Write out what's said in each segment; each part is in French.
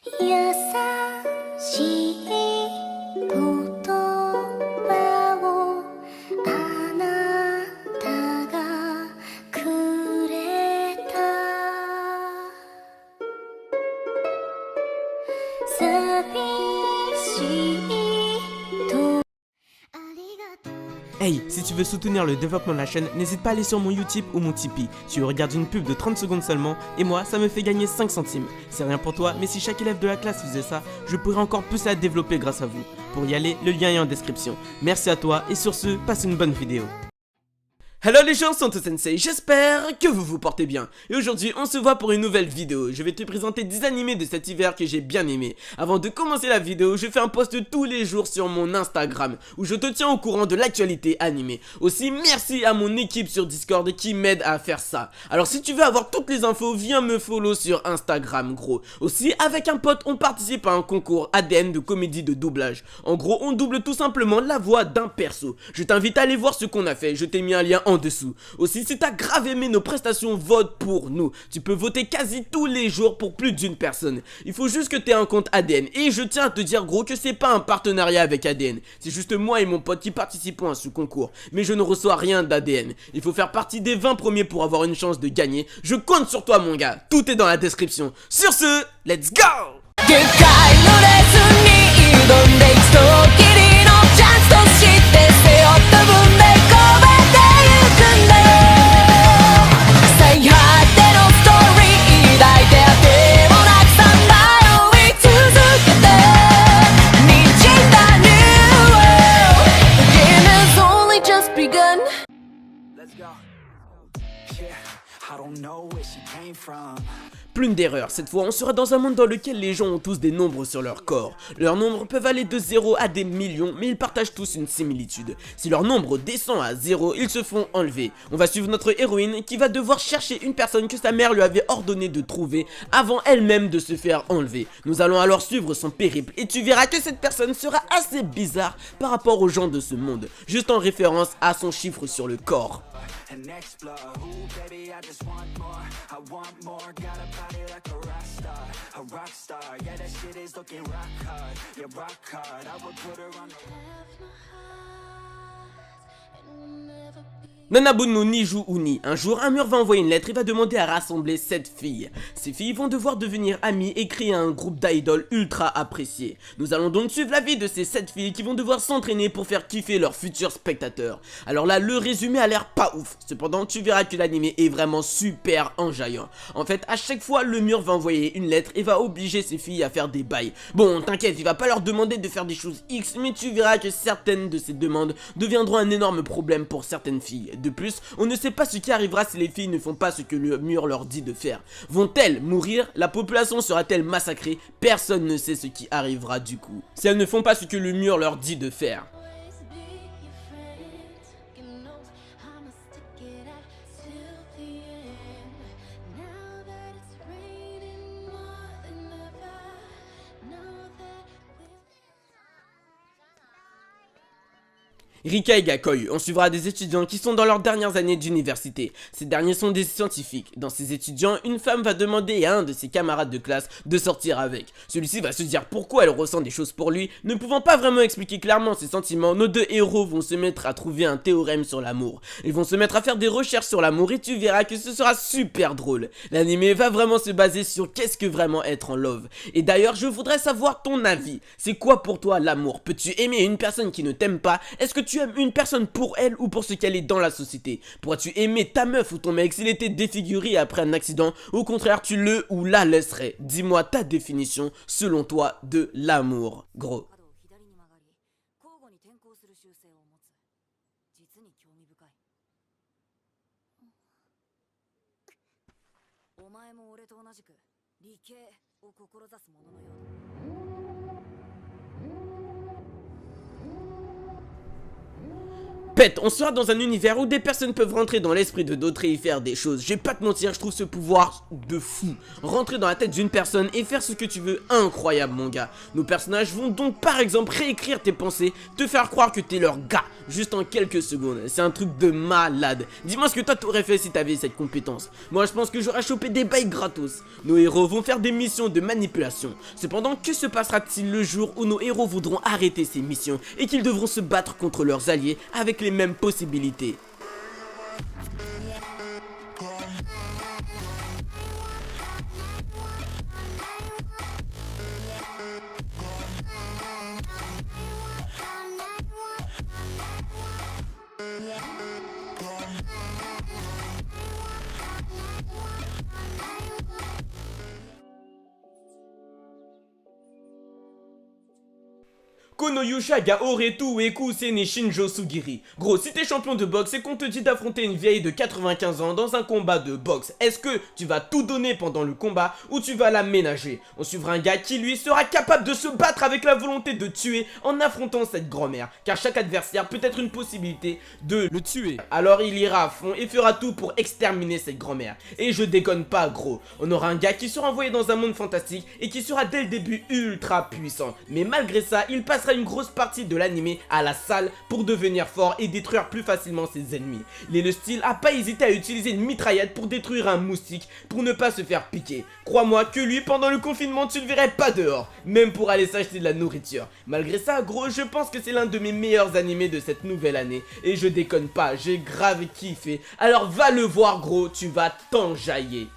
優しい言葉をあなたがくれた寂しいと Hey, si tu veux soutenir le développement de la chaîne, n'hésite pas à aller sur mon YouTube ou mon Tipeee. Tu regardes une pub de 30 secondes seulement, et moi, ça me fait gagner 5 centimes. C'est rien pour toi, mais si chaque élève de la classe faisait ça, je pourrais encore plus la développer grâce à vous. Pour y aller, le lien est en description. Merci à toi, et sur ce, passe une bonne vidéo. Hello les gens, c'est Anto Sensei, j'espère que vous vous portez bien. Et aujourd'hui, on se voit pour une nouvelle vidéo. Je vais te présenter 10 animés de cet hiver que j'ai bien aimé. Avant de commencer la vidéo, je fais un post tous les jours sur mon Instagram, où je te tiens au courant de l'actualité animée. Aussi, merci à mon équipe sur Discord qui m'aide à faire ça. Alors si tu veux avoir toutes les infos, viens me follow sur Instagram, gros. Aussi, avec un pote, on participe à un concours ADN de comédie de doublage. En gros, on double tout simplement la voix d'un perso. Je t'invite à aller voir ce qu'on a fait, je t'ai mis un lien en dessous. Aussi, si t'as grave aimé nos prestations, vote pour nous. Tu peux voter quasi tous les jours pour plus d'une personne. Il faut juste que t'aies un compte ADN. Et je tiens à te dire gros que c'est pas un partenariat avec ADN. C'est juste moi et mon pote qui participons à ce concours. Mais je ne reçois rien d'ADN. Il faut faire partie des 20 premiers pour avoir une chance de gagner. Je compte sur toi mon gars. Tout est dans la description. Sur ce, let's go!Plume d'erreur, cette fois on sera dans un monde dans lequel les gens ont tous des nombres sur leur corps. Leurs nombres peuvent aller de 0 à des millions, mais ils partagent tous une similitude. Si leur nombre descend à 0, ils se font enlever. On va suivre notre héroïne qui va devoir chercher une personne que sa mère lui avait ordonné de trouver avant elle-même de se faire enlever. Nous allons alors suivre son périple et tu verras que cette personne sera assez bizarre par rapport aux gens de ce monde, juste en référence à son chiffre sur le corps. And explore, ooh baby I just want more, I want more, got a body like a rock star, yeah that shit is looking rock hard, yeah rock hard, I would put her on the... Nanabunu ni joue ou ni. Un jour, un mur va envoyer une lettre et va demander à rassembler 7 filles. Ces filles vont devoir devenir amies et créer un groupe d'idoles ultra appréciés. Nous allons donc suivre la vie de ces 7 filles qui vont devoir s'entraîner pour faire kiffer leurs futurs spectateurs. Alors là, le résumé a l'air pas ouf. Cependant, tu verras que l'animé est vraiment super enjaillant. En fait, à chaque fois, le mur va envoyer une lettre et va obliger ces filles à faire des bails. Bon, t'inquiète, il va pas leur demander de faire des choses X, mais tu verras que certaines de ces demandes deviendront un énorme problème pour certaines filles. De plus, on ne sait pas ce qui arrivera si les filles ne font pas ce que le mur leur dit de faire. Vont-elles mourir? La population sera-t-elle massacrée? Personne ne sait ce qui arrivera du coup, si elles ne font pas ce que le mur leur dit de faire. Rika et Gakoi, on suivra des étudiants qui sont dans leurs dernières années d'université. Ces derniers sont des scientifiques. Dans ces étudiants, une femme va demander à un de ses camarades de classe de sortir avec. Celui-ci va se dire pourquoi elle ressent des choses pour lui. Ne pouvant pas vraiment expliquer clairement ses sentiments, nos deux héros vont se mettre à trouver un théorème sur l'amour. Ils vont se mettre à faire des recherches sur l'amour et tu verras que ce sera super drôle. L'anime va vraiment se baser sur qu'est-ce que vraiment être en love. Et d'ailleurs, je voudrais savoir ton avis. C'est quoi pour toi l'amour? Peux-tu aimer une personne qui ne t'aime pas? Est-ce que tu aimes une personne pour elle ou pour ce qu'elle est dans la société? Pourrais-tu aimer ta meuf ou ton mec s'il était défiguré après un accident? Ou au contraire tu le ou la laisserais? Dis-moi ta définition selon toi de l'amour, gros. pète. On sera dans un univers où des personnes peuvent rentrer dans l'esprit de d'autres et y faire des choses. Je vais pas te mentir, je trouve ce pouvoir de fou. Rentrer dans la tête d'une personne et faire ce que tu veux, incroyable mon gars. Nos personnages vont donc par exemple réécrire tes pensées, te faire croire que t'es leur gars, juste en quelques secondes. C'est un truc de malade. Dis-moi ce que toi t'aurais fait si t'avais cette compétence. Moi je pense que j'aurais chopé des bails gratos. Nos héros vont faire des missions de manipulation. Cependant, que se passera-t-il le jour où nos héros voudront arrêter ces missions et qu'ils devront se battre contre leurs alliés avec les mêmes possibilités? Konoyusha ga Oretu Weku Sene Shinjo Sugiri. Gros, si t'es champion de boxe et qu'on te dit d'affronter une vieille de 95 ans dans un combat de boxe, est-ce que tu vas tout donner pendant le combat ou tu vas la ménager? On suivra un gars qui lui sera capable de se battre avec la volonté de tuer en affrontant cette grand-mère, car chaque adversaire peut être une possibilité de le tuer. Alors il ira à fond et fera tout pour exterminer cette grand-mère. Et je déconne pas gros, on aura un gars qui sera envoyé dans un monde fantastique et qui sera dès le début ultra puissant. Mais malgré ça, il passera une grosse partie de l'anime à la salle pour devenir fort et détruire plus facilement ses ennemis. Il est le style à pas hésiter à utiliser une mitraillette pour détruire un moustique pour ne pas se faire piquer. Crois-moi que lui pendant le confinement tu le verrais pas dehors, même pour aller s'acheter de la nourriture. Malgré ça gros, je pense que c'est l'un de mes meilleurs animés de cette nouvelle année et je déconne pas, j'ai grave kiffé. Alors va le voir gros, tu vas t'enjailler.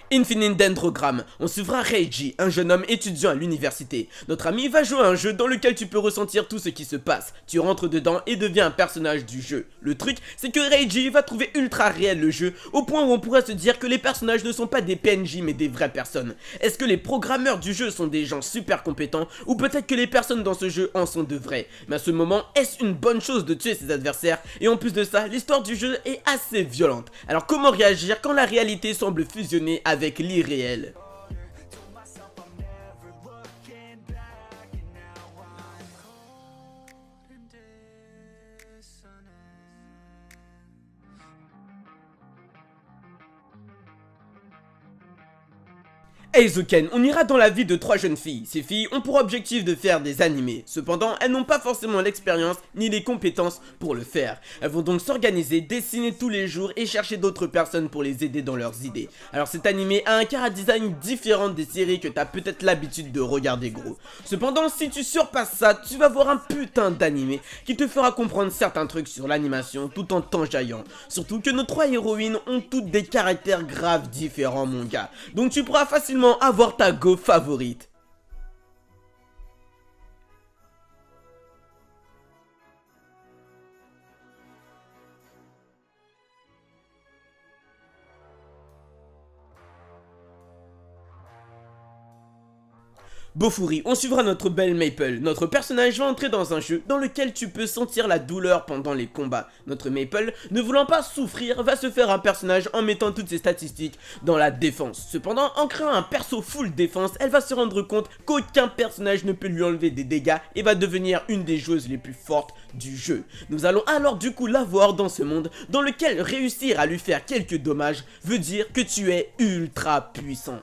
Infinite Dendrogram, on suivra Reiji, un jeune homme étudiant à l'université. Notre ami va jouer à un jeu dans lequel tu peux ressentir tout ce qui se passe. Tu rentres dedans et deviens un personnage du jeu. Le truc, c'est que Reiji va trouver ultra réel le jeu, au point où on pourrait se dire que les personnages ne sont pas des PNJ mais des vraies personnes. Est-ce que les programmeurs du jeu sont des gens super compétents, ou peut-être que les personnes dans ce jeu en sont de vrais? Mais à ce moment, est-ce une bonne chose de tuer ses adversaires? Et en plus de ça, l'histoire du jeu est assez violente. Alors comment réagir quand la réalité semble fusionner avec l'irréel? Eizouken, on ira dans la vie de 3 jeunes filles. Ces filles ont pour objectif de faire des animés. Cependant, elles n'ont pas forcément l'expérience ni les compétences pour le faire. Elles vont donc s'organiser, dessiner tous les jours et chercher d'autres personnes pour les aider dans leurs idées. Alors cet animé a un chara-design différent des séries que t'as peut-être l'habitude de regarder gros. Cependant, si tu surpasses ça, tu vas voir un putain d'animé qui te fera comprendre certains trucs sur l'animation tout en t'enjaillant. Surtout que nos 3 héroïnes ont toutes des caractères graves différents mon gars. Donc tu pourras facilement avoir ta go favorite. Bofuri, on suivra notre belle Maple. Notre personnage va entrer dans un jeu dans lequel tu peux sentir la douleur pendant les combats. Notre Maple, ne voulant pas souffrir, va se faire un personnage en mettant toutes ses statistiques dans la défense. Cependant, en créant un perso full défense, elle va se rendre compte qu'aucun personnage ne peut lui enlever des dégâts et va devenir une des joueuses les plus fortes du jeu. Nous allons alors du coup la voir dans ce monde dans lequel réussir à lui faire quelques dommages veut dire que tu es ultra puissant.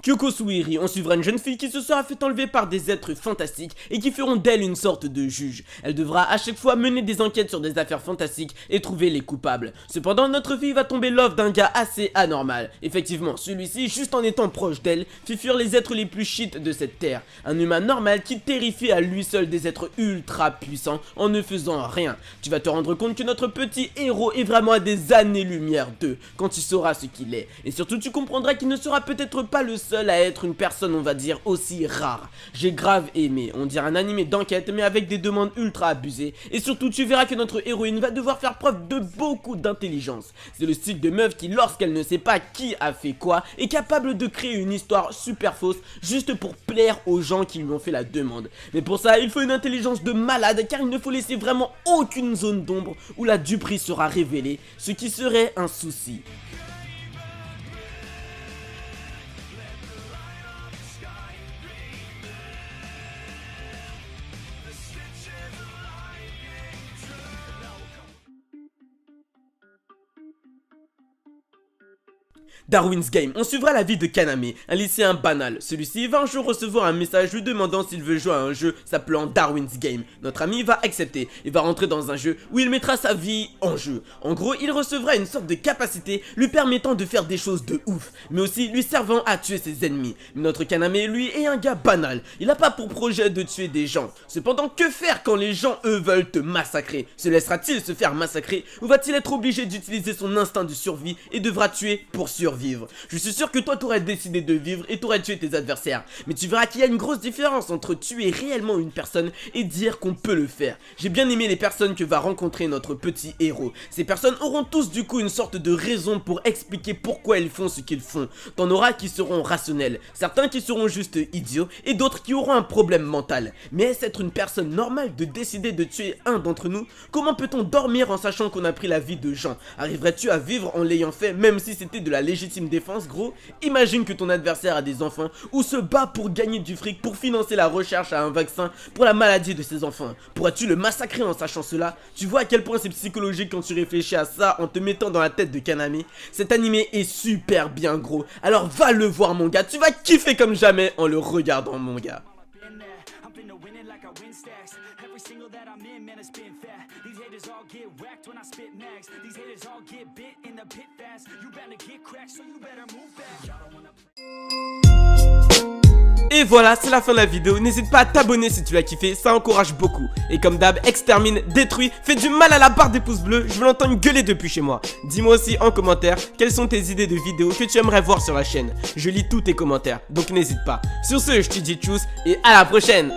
Kyoko Suiri, on suivra une jeune fille qui se sera fait enlever par des êtres fantastiques et qui feront d'elle une sorte de juge. Elle devra à chaque fois mener des enquêtes sur des affaires fantastiques et trouver les coupables. Cependant, notre fille va tomber love d'un gars assez anormal. Effectivement, celui-ci, juste en étant proche d'elle, fait fuir les êtres les plus shit de cette terre. Un humain normal qui terrifie à lui seul des êtres ultra puissants en ne faisant rien. Tu vas te rendre compte que notre petit héros est vraiment à des années-lumière d'eux quand tu sauras ce qu'il est. Et surtout, tu comprendras qu'il ne sera peut-être pas le seul à être une personne, on va dire, aussi rare. J'ai grave aimé, on dirait un animé d'enquête mais avec des demandes ultra abusées. Et surtout tu verras que notre héroïne va devoir faire preuve de beaucoup d'intelligence. C'est le style de meuf qui, lorsqu'elle ne sait pas qui a fait quoi, est capable de créer une histoire super fausse juste pour plaire aux gens qui lui ont fait la demande. Mais pour ça il faut une intelligence de malade, car il ne faut laisser vraiment aucune zone d'ombre où la duperie sera révélée, ce qui serait un souci. Darwin's Game, on suivra la vie de Kaname, un lycéen banal. Celui-ci va un jour recevoir un message lui demandant s'il veut jouer à un jeu s'appelant Darwin's Game. Notre ami va accepter et va rentrer dans un jeu où il mettra sa vie en jeu. En gros, il recevra une sorte de capacité lui permettant de faire des choses de ouf, mais aussi lui servant à tuer ses ennemis. Mais notre Kaname, lui, est un gars banal. Il n'a pas pour projet de tuer des gens. Cependant, que faire quand les gens, eux, veulent te massacrer? Se laissera-t-il se faire massacrer ou va-t-il être obligé d'utiliser son instinct de survie et devra tuer pour survivre? Je suis sûr que toi t'aurais décidé de vivre et t'aurais tué tes adversaires. Mais tu verras qu'il y a une grosse différence entre tuer réellement une personne et dire qu'on peut le faire. J'ai bien aimé les personnes que va rencontrer notre petit héros. Ces personnes auront tous du coup une sorte de raison pour expliquer pourquoi ils font ce qu'ils font. T'en auras qui seront rationnels, certains qui seront juste idiots et d'autres qui auront un problème mental. Mais est-ce être une personne normale de décider de tuer un d'entre nous? Comment peut-on dormir en sachant qu'on a pris la vie de gens? Arriverais-tu à vivre en l'ayant fait même si c'était de la légitime défense, gros? Imagine que ton adversaire a des enfants ou se bat pour gagner du fric pour financer la recherche à un vaccin pour la maladie de ses enfants. Pourrais-tu le massacrer en sachant cela? Tu vois à quel point c'est psychologique quand tu réfléchis à ça en te mettant dans la tête de Kaname. Cet animé est super bien, gros. Alors va le voir, mon gars, tu vas kiffer comme jamais en le regardant, mon gars. Et voilà, c'est la fin de la vidéo. N'hésite pas à t'abonner si tu l'as kiffé, ça encourage beaucoup. Et comme d'hab, extermine, détruis, fais du mal à la barre des pouces bleus. Je veux l'entendre gueuler depuis chez moi. Dis-moi aussi en commentaire quelles sont tes idées de vidéos que tu aimerais voir sur la chaîne. Je lis tous tes commentaires, donc n'hésite pas. Sur ce, je te dis tchuss et à la prochaine.